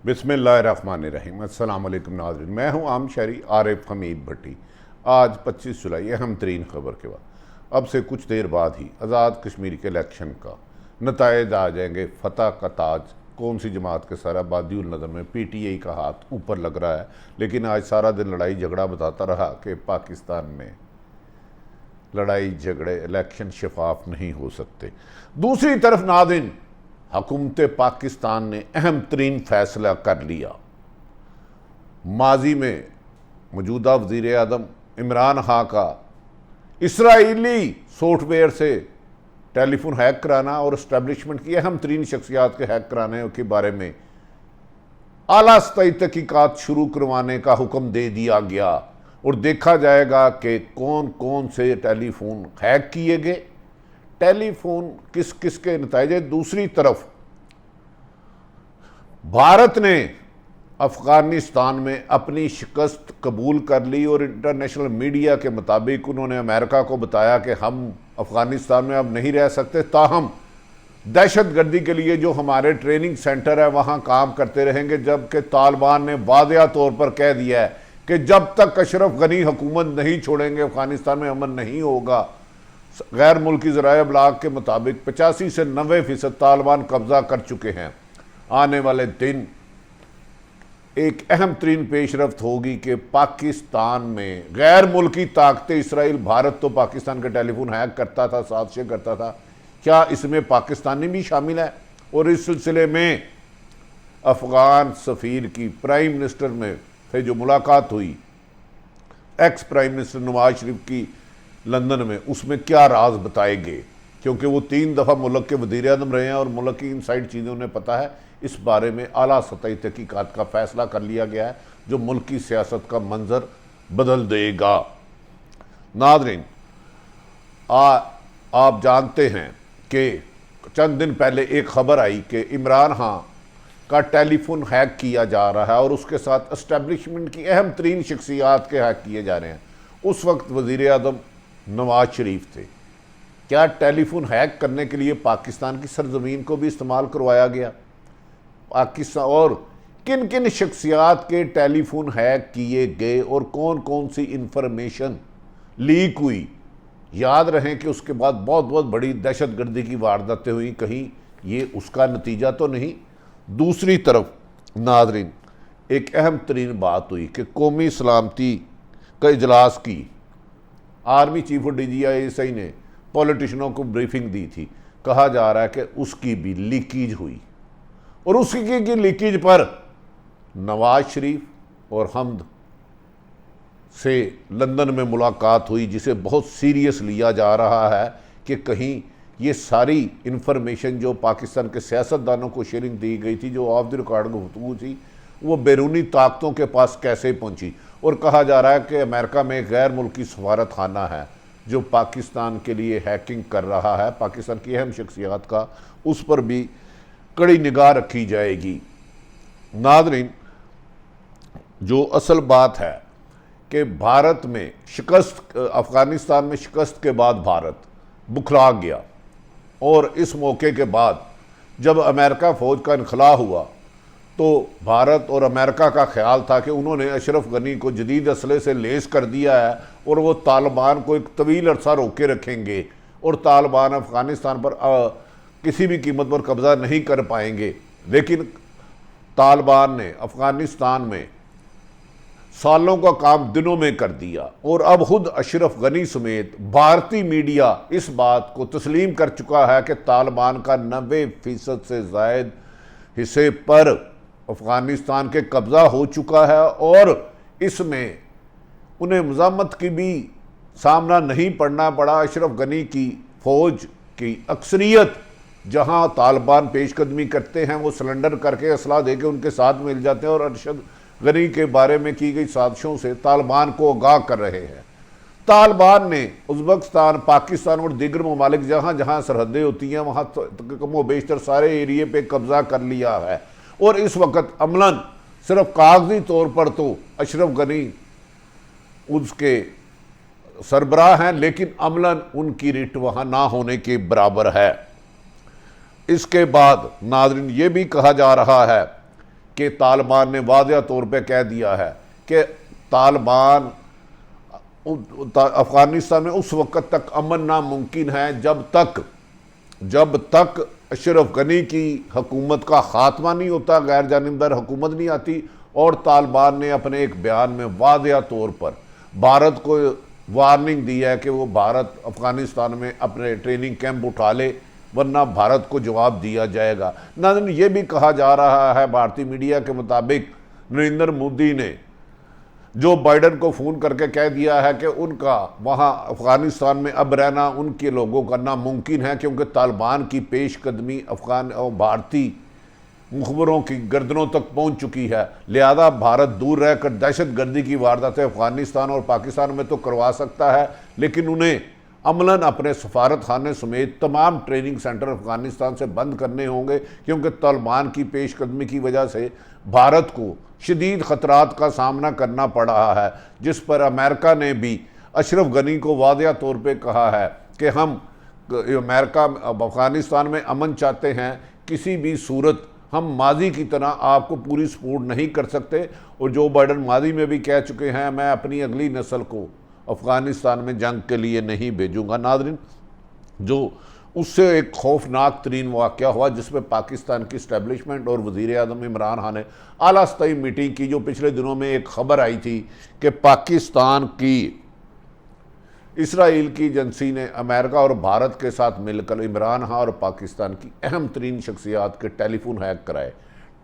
बिस्मिल्लाहिर्रहमानिर्रहीम। अस्सलाम वालेकुम नाज़रीन, मैं हूँ आम शहरी आरिफ हमीद भट्टी। आज 25 जुलाई अहम तरीन खबर के बाद अब से कुछ देर बाद ही आज़ाद कश्मीर के इलेक्शन का नतायज आ जाएंगे। फतह का ताज कौन सी जमात के सर बादिउल नज़र में PTI का हाथ ऊपर लग रहा है। लेकिन आज सारा दिन लड़ाई झगड़ा बताता रहा कि पाकिस्तान में लड़ाई झगड़े इलेक्शन शफाफ नहीं हो सकते। दूसरी तरफ नाज़रीन, हुकूमत पाकिस्तान ने अहम तरीन फैसला कर लिया। माजी में मौजूदा वज़ीर आज़म इमरान खान का इसराइली सॉफ्टवेयर से टेलीफोन हैक कराना और इस्टेब्लिशमेंट की अहम तरीन शख्सियात के हैक कराने के बारे में आला सतही तहकीकात शुरू करवाने का हुक्म दे दिया गया और देखा जाएगा कि कौन कौन से टेलीफोन हैक किए गए, टेलीफोन किस किस के नतीजे। दूसरी तरफ भारत ने अफ़गानिस्तान में अपनी शिकस्त कबूल कर ली और इंटरनेशनल मीडिया के मुताबिक उन्होंने अमेरिका को बताया कि हम अफ़गानिस्तान में अब नहीं रह सकते, ताहम दहशतगर्दी के लिए जो हमारे ट्रेनिंग सेंटर है वहाँ काम करते रहेंगे। जबकि तालिबान ने वाज़ेह तौर पर कह दिया है कि जब तक अशरफ गनी हुकूमत नहीं छोड़ेंगे अफ़गानिस्तान में अमन नहीं होगा। गैर मुल्की ज़राए अबलाग के मुताबिक 85 से 90% तालिबान कब्ज़ा कर चुके हैं। आने वाले दिन एक अहम तरीन पेशरफ्त होगी कि पाकिस्तान में गैर मुल्की ताकतें, इसराइल, भारत तो पाकिस्तान के टेलीफोन हैक करता था, साजिशें करता था, क्या इसमें पाकिस्तानी भी शामिल है। और इस सिलसिले में अफ़गान सफ़ीर की प्राइम मिनिस्टर में से जो मुलाकात हुई, ex prime minister Nawaz Sharif की लंदन में, उसमें क्या राज बताए गए, क्योंकि वो 3 दफ़ा मुल्क के वज़ीर आज़म रहे हैं और मुल्क की इनसाइड चीज़ें उन्हें पता है। इस बारे में आला सतही तहकीकात का फ़ैसला कर लिया गया है जो मुल्क की सियासत का मंजर बदल देगा। नाज़रीन, आप जानते हैं कि चंद दिन पहले एक ख़बर आई कि इमरान खान का टेलीफोन हैक किया जा रहा है और उसके साथ इस्टेब्लिशमेंट की अहम तरीन शख्सियात के हैक किए जा रहे हैं। उस वक्त वज़ीर आज़म नवाज शरीफ थे। क्या टेलीफोन हैक करने के लिए पाकिस्तान की सरजमीन को भी इस्तेमाल करवाया गया? पाकिस्तान और किन किन शख्सियात के टेलीफोन हैक किए गए और कौन कौन सी इंफॉर्मेशन लीक हुई? याद रहें कि उसके बाद बहुत बहुत बड़ी दहशतगर्दी की वारदातें हुई, कहीं ये उसका नतीजा तो नहीं। दूसरी तरफ नाज़रीन, एक अहम तरीन बात हुई कि कौमी सलामती का इजलास की आर्मी चीफ और DGI ने पॉलिटिशियनों को ब्रीफिंग दी थी। कहा जा रहा है कि उसकी भी लीकेज हुई और उसकी की लीकेज पर नवाज शरीफ और हमद से लंदन में मुलाकात हुई, जिसे बहुत सीरियस लिया जा रहा है कि कहीं ये सारी इंफॉर्मेशन जो पाकिस्तान के सियासतदानों को शेयरिंग दी गई थी, जो ऑफ द रिकॉर्ड गुफ्तगू थी, वो बैरूनी ताकतों के पास कैसे पहुंची। और कहा जा रहा है कि अमेरिका में गैर मुल्की सफारत खाना है जो पाकिस्तान के लिए हैकिंग कर रहा है, पाकिस्तान की अहम शख्सियात का, उस पर भी कड़ी निगाह रखी जाएगी। नाज़रीन, जो असल बात है कि भारत में शिकस्त, अफ़गानिस्तान में शिकस्त के बाद भारत बुखला गया और इस मौके के बाद जब अमेरिका फ़ौज का इनखला हुआ तो भारत और अमेरिका का ख्याल था कि उन्होंने अशरफ गनी को जदीद असले से लेस कर दिया है और वो तालिबान को एक तवील अरसा रोके रखेंगे और तालिबान अफ़गानिस्तान पर किसी भी कीमत पर कब्ज़ा नहीं कर पाएंगे। लेकिन तालिबान ने अफ़गानिस्तान में सालों का काम दिनों में कर दिया और अब खुद अशरफ गनी समेत भारतीय मीडिया इस बात को तस्लीम कर चुका है कि तालिबान का 90% से ज़ायद हिस्से पर अफ़गानिस्तान के कब्ज़ा हो चुका है और इसमें उन्हें मज़ामत की भी सामना नहीं पड़ना पड़ा। अशरफ गनी की फ़ौज की अक्सरियत जहां तालिबान पेशकदमी करते हैं वो सिलेंडर करके असला दे के उनके साथ मिल जाते हैं और अरशद गनी के बारे में की गई साजिशों से तालिबान को आगाह कर रहे हैं। तालिबान ने उज़्बेकिस्तान, पाकिस्तान और दीगर ममालिक जहाँ जहाँ सरहदें होती हैं वहाँ कमो बेशतर सारे एरिए पे कब्ज़ा कर लिया है और इस वक्त अमलन सिर्फ कागजी तौर पर तो अशरफ गनी उसके सरबराह हैं, लेकिन अमलन उनकी रिट वहाँ ना होने के बराबर है। इसके बाद नाज़रीन ये भी कहा जा रहा है कि तालिबान ने वाज़ेह तौर पे कह दिया है कि तालिबान अफ़गानिस्तान में उस वक़्त तक अमन नामुमकिन है जब तक अशरफ गनी की हुकूमत का ख़ात्मा नहीं होता, गैर जानिबदार हुकूमत नहीं आती। और तालिबान ने अपने एक बयान में वाज़ेह तौर पर भारत को वार्निंग दी है कि वो भारत अफ़गानिस्तान में अपने ट्रेनिंग कैंप उठा ले, वरना भारत को जवाब दिया जाएगा। नाज़रीन, ये भी कहा जा रहा है भारतीय मीडिया के मुताबिक नरेंद्र मोदी ने जो बाइडन को फ़ोन करके कह दिया है कि उनका वहाँ अफ़गानिस्तान में अब रहना उनके लोगों का नामुमकिन है, क्योंकि तालिबान की पेशकदमी अफ़गान और भारतीय मुखबरों की गर्दनों तक पहुँच चुकी है। लिहाजा भारत दूर रहकर दहशत गर्दी की वारदातें अफ़गानिस्तान और पाकिस्तान में तो करवा सकता है, लेकिन उन्हें अमलन अपने सफारत खाने समेत तमाम ट्रेनिंग सेंटर अफ़गानिस्तान से बंद करने होंगे, क्योंकि तालिबान की पेशकदमी की वजह से भारत को शदीद ख़तरात का सामना करना पड़ रहा है, जिस पर अमेरिका ने भी अशरफ गनी को वाज़ेह तौर पे कहा है कि हम अमेरिका अफ़गानिस्तान में अमन चाहते हैं, किसी भी सूरत हम माजी की तरह आपको पूरी सपोर्ट नहीं कर सकते। और जो बाइडन माजी में भी कह चुके हैं, मैं अपनी अगली नस्ल को अफ़गानिस्तान में जंग के लिए नहीं भेजूंगा। नाज़रीन, जो उससे एक खौफनाक तरीन वाक़या हुआ जिसमें पाकिस्तान की इस्टेब्लिशमेंट और वज़ीर आज़म इमरान खान ने आला सतही मीटिंग की, जो पिछले दिनों में एक ख़बर आई थी कि पाकिस्तान की इसराइल की एजेंसी ने अमेरिका और भारत के साथ मिलकर इमरान खान और पाकिस्तान की अहम तरीन शख्सियात के टेलीफोन हैक कराए।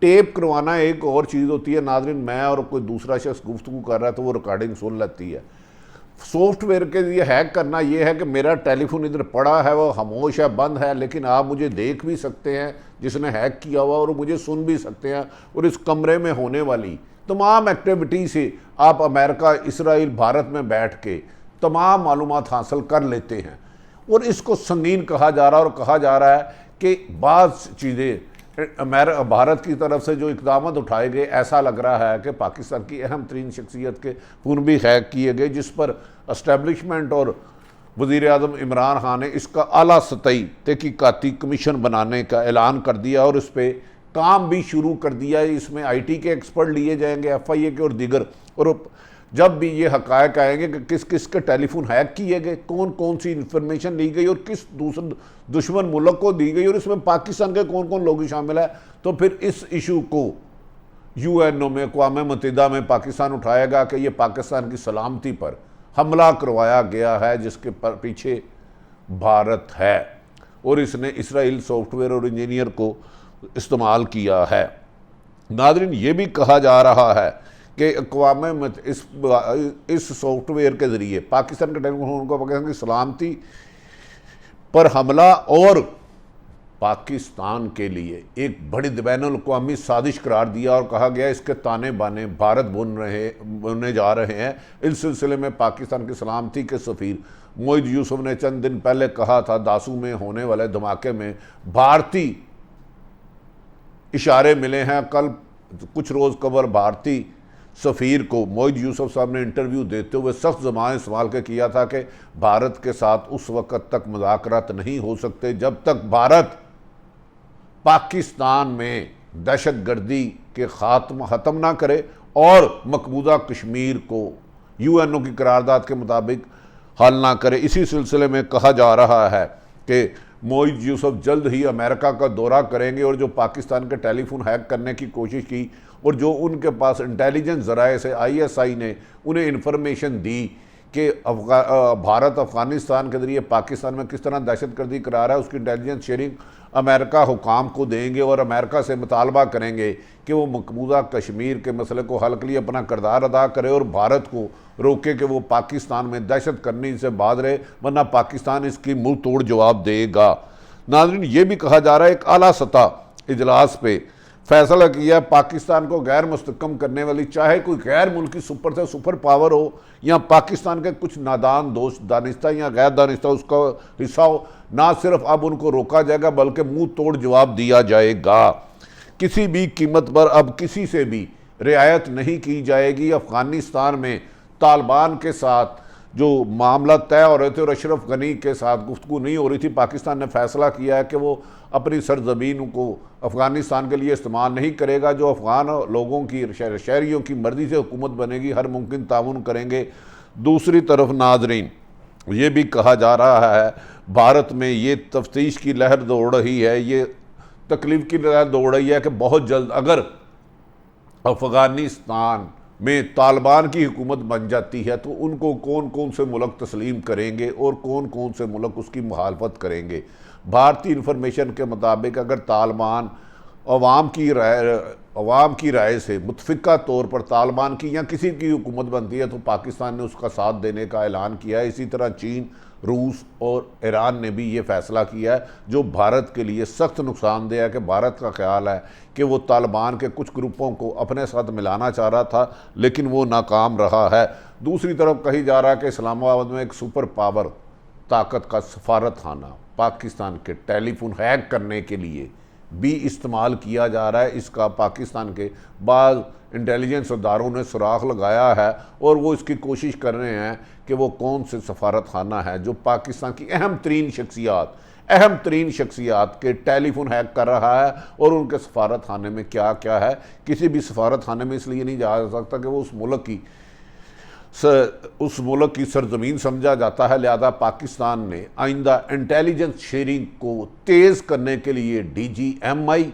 टेप करवाना एक और चीज़ होती है नाज़रीन, मैं और कोई दूसरा शख्स गुफ्तगू कर रहा है तो वो रिकॉर्डिंग सुन लेती है। सॉफ्टवेयर के लिए हैक करना ये है कि मेरा टेलीफोन इधर पड़ा है, वो खामोश है, बंद है, लेकिन आप मुझे देख भी सकते हैं जिसने हैक किया हुआ, और मुझे सुन भी सकते हैं, और इस कमरे में होने वाली तमाम एक्टिविटी से आप अमेरिका, इसराइल, भारत में बैठ के तमाम मालूमात हासिल कर लेते हैं। और इसको संगीन कहा जा रहा है, और कहा जा रहा है कि बाज़ चीज़ें भारत की तरफ से जो इक़दाम उठाए गए, ऐसा लग रहा है कि पाकिस्तान की अहम तरीन शख्सियत के फ़ोन भी हैक किए गए, जिस पर इस्टेब्लिशमेंट और वज़ीर आज़म इमरान खान ने इसका आला सतही तहकीकाती कमीशन बनाने का ऐलान कर दिया और इस पर काम भी शुरू कर दिया है। इसमें IT के एक्सपर्ट लिए जाएंगे, FIA के और दीगर, और जब भी ये हक़ायक़ आएंगे कि किस किस के टेलीफोन हैक किए गए, कौन कौन सी इन्फॉर्मेशन ली गई और किस दूसरे दुश्मन मुल्क को दी गई, और इसमें पाकिस्तान के कौन कौन लोग शामिल है, तो फिर इस इशू को UNO में, अक़वाम मुत्तहिदा में पाकिस्तान उठाएगा कि ये पाकिस्तान की सलामती पर हमला करवाया गया है, जिसके पीछे भारत है, और इसने इसराइल सॉफ्टवेयर और इंजीनियर को इस्तेमाल किया है। नाज़रीन, ये भी कहा जा रहा है कि अक़वाम इस सॉफ्टवेयर के ज़रिए पाकिस्तान के टेलीफोन को पाकिस्तान की सलामती पर हमला और पाकिस्तान के लिए एक बड़ी बैनुल-अक़वामी साजिश करार दिया, और कहा गया इसके ताने बाने भारत बुनने जा रहे हैं। इस सिलसिले में पाकिस्तान की सलामती के सफ़ीर मोइद यूसुफ ने चंद दिन पहले कहा था, दासू में होने वाले धमाके में भारतीय इशारे मिले हैं। कल कुछ रोज़ कबल भारतीय सफ़ीर को मोइद यूसुफ साहब ने इंटरव्यू देते हुए सख्त ज़बान इस्तेमाल के किया था कि भारत के साथ उस वक़्त तक मुज़ाकरात नहीं हो सकते जब तक भारत पाकिस्तान में दहशत गर्दी के ख़त्म ना करे और मकबूजा कश्मीर को UNO की करारदाद के मुताबिक हल ना करे। इसी सिलसिले में कहा जा रहा है कि मोइद यूसुफ जल्द ही अमेरिका का दौरा करेंगे, और जो पाकिस्तान के टेलीफोन हैक करने की कोशिश की और जो उनके पास इंटेलिजेंस ज़राए से ISI ने उन्हें इन्फॉर्मेशन दी कि भारत अफ़गानिस्तान के ज़रिए पाकिस्तान में किस तरह दहशतगर्दी करा रहा है, उसकी इंटेलिजेंस शेयरिंग अमेरिका हुकाम को देंगे और अमेरिका से मुतालबा करेंगे कि वो मकबूजा कश्मीर के मसले को हल के लिए अपना किरदार अदा करे और भारत को रोके कि वो पाकिस्तान में दहशत करने से बाज रहे, वरना पाकिस्तान इसकी मुंह तोड़ जवाब देगा। नाज़रीन, ये भी कहा जा रहा है एक आला सतह इजलास पे फैसला किया पाकिस्तान को गैर मुस्तकम करने वाली, चाहे कोई गैर मुल्की सुपर से सुपर पावर हो या पाकिस्तान के कुछ नादान दोस्त दानिस्ता या गैर दानिस्ता उसका हिस्सा हो, ना सिर्फ अब उनको रोका जाएगा बल्कि मुंह तोड़ जवाब दिया जाएगा। किसी भी कीमत पर अब किसी से भी रियायत नहीं की जाएगी। अफ़गानिस्तान में तालिबान के साथ जो मामला तय हो रहे थे और अशरफ गनी के साथ गुफ्तगू नहीं हो रही थी, पाकिस्तान ने फैसला किया है कि वो अपनी सरजमीन को अफ़गानिस्तान के लिए इस्तेमाल नहीं करेगा। जो अफ़गान लोगों की, शहरियों की मर्ज़ी से हुकूमत बनेगी, हर मुमकिन ताउन करेंगे। दूसरी तरफ नाज़रीन, ये भी कहा जा रहा है भारत में ये तफ्तीश की लहर दौड़ रही है, ये तकलीफ की लहर दौड़ रही है कि बहुत जल्द अगर अफ़गानिस्तान में तालिबान की हुकूमत बन जाती है तो उनको कौन कौन से मुल्क तस्लीम करेंगे और कौन कौन से मुल्क उसकी मुखालफत करेंगे। भारतीय इंफॉर्मेशन के मुताबिक अगर तालिबान अवाम की राय से मुतफ़िका तौर पर तालिबान की या किसी की हुकूमत बनती है तो पाकिस्तान ने उसका साथ देने का ऐलान किया है। इसी तरह चीन, रूस और ईरान ने भी ये फ़ैसला किया है, जो भारत के लिए सख्त नुकसानदेह है कि भारत का ख्याल है कि वो तालिबान के कुछ ग्रुपों को अपने साथ मिलाना चाह रहा था, लेकिन वो नाकाम रहा है। दूसरी तरफ कही जा रहा है कि इस्लामाबाद में एक सुपर पावर ताकत का सफारत खाना पाकिस्तान के टेलीफोन हैक करने के लिए भी इस्तेमाल किया जा रहा है। इसका पाकिस्तान के बाद इंटेलिजेंस इदारों ने सुराख लगाया है और वो इसकी कोशिश कर रहे हैं कि वो कौन से सफारत खाना है जो पाकिस्तान की अहम तरीन शख्सियात के टेलीफोन हैक कर रहा है और उनके सफारत खाने में क्या क्या है। किसी भी सफारत खाने में इसलिए नहीं जा सकता कि वो उस मुल्क की सरजमीन समझा जाता है, लिहाजा पाकिस्तान ने आइंदा इंटेलिजेंस शेयरिंग को तेज़ करने के लिए DGMI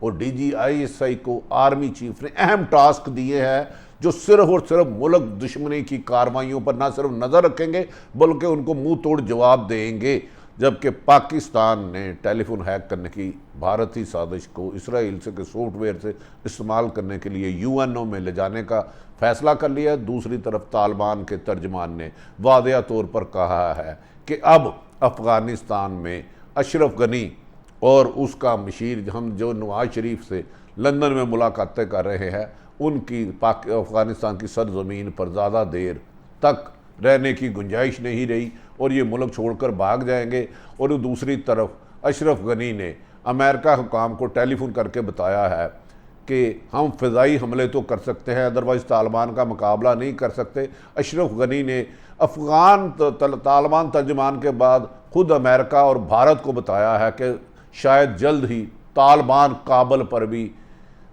और DGISI को आर्मी चीफ ने अहम टास्क दिए हैं, जो सिर्फ और सिर्फ मुल्क दुश्मनी की कार्रवाइयों पर ना सिर्फ नज़र रखेंगे बल्कि उनको मुंह तोड़ जवाब देंगे। जबकि पाकिस्तान ने टेलीफोन हैक करने की भारतीय साजिश को इसराइल से के सॉफ्टवेयर से इस्तेमाल करने के लिए UNO में ले जाने का फैसला कर लिया है। दूसरी तरफ तालिबान के तर्जमान ने वादिया तौर पर कहा है कि अब अफ़गानिस्तान में अशरफ गनी और उसका मशीर, हम जो नवाज शरीफ से लंदन में मुलाकातें कर रहे हैं, उनकी अफ़गानिस्तान की सरजमीन पर ज़्यादा देर तक रहने की गुंजाइश नहीं रही और ये मुल्क छोड़कर भाग जाएंगे। और दूसरी तरफ अशरफ गनी ने अमेरिका हुकाम को टेलीफोन करके बताया है कि हम फ़िज़ाई हमले तो कर सकते हैं, अदरवाइज़ तालिबान का मुकाबला नहीं कर सकते। अशरफ गनी ने तालिबान तर्जमान के बाद खुद अमेरिका और भारत को बताया है कि शायद जल्द ही तालिबान काबल पर भी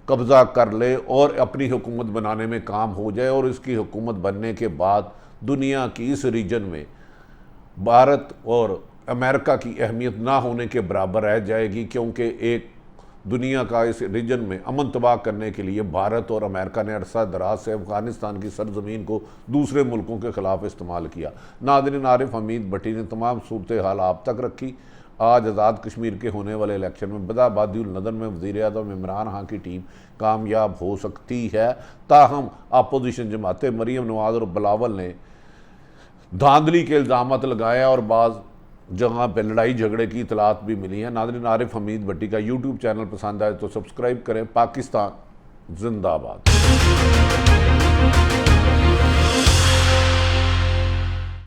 कब्ज़ा कर ले और अपनी हुकूमत बनाने में काम हो जाए और इसकी हुकूमत बनने के बाद दुनिया की इस रीजन में भारत और अमेरिका की अहमियत ना होने के बराबर रह जाएगी, क्योंकि एक दुनिया का इस रीजन में अमन तबाह करने के लिए भारत और अमेरिका ने अरसा दराज से अफ़गानिस्तान की सरजमीन को दूसरे मुल्कों के ख़िलाफ़ इस्तेमाल किया। नाज़रीन, आरिफ हमीद भट्टी ने तमाम सूरत हाल आप तक रखी। आज आज़ाद कश्मीर के होने वाले इलेक्शन में बदाबादिउल नदर में वज़ीर-ए-आज़म इमरान खान की टीम कामयाब हो सकती है, ताहम अपोजिशन जमातें मरीम नवाज़ और बिलावल ने धांधली के इल्ज़ामात लगाए और बाज़ जगह पे लड़ाई झगड़े की इतलात भी मिली हैं। नाज़रीन, आरिफ हमीद भट्टी का YouTube चैनल पसंद आए तो सब्सक्राइब करें। पाकिस्तान जिंदाबाद।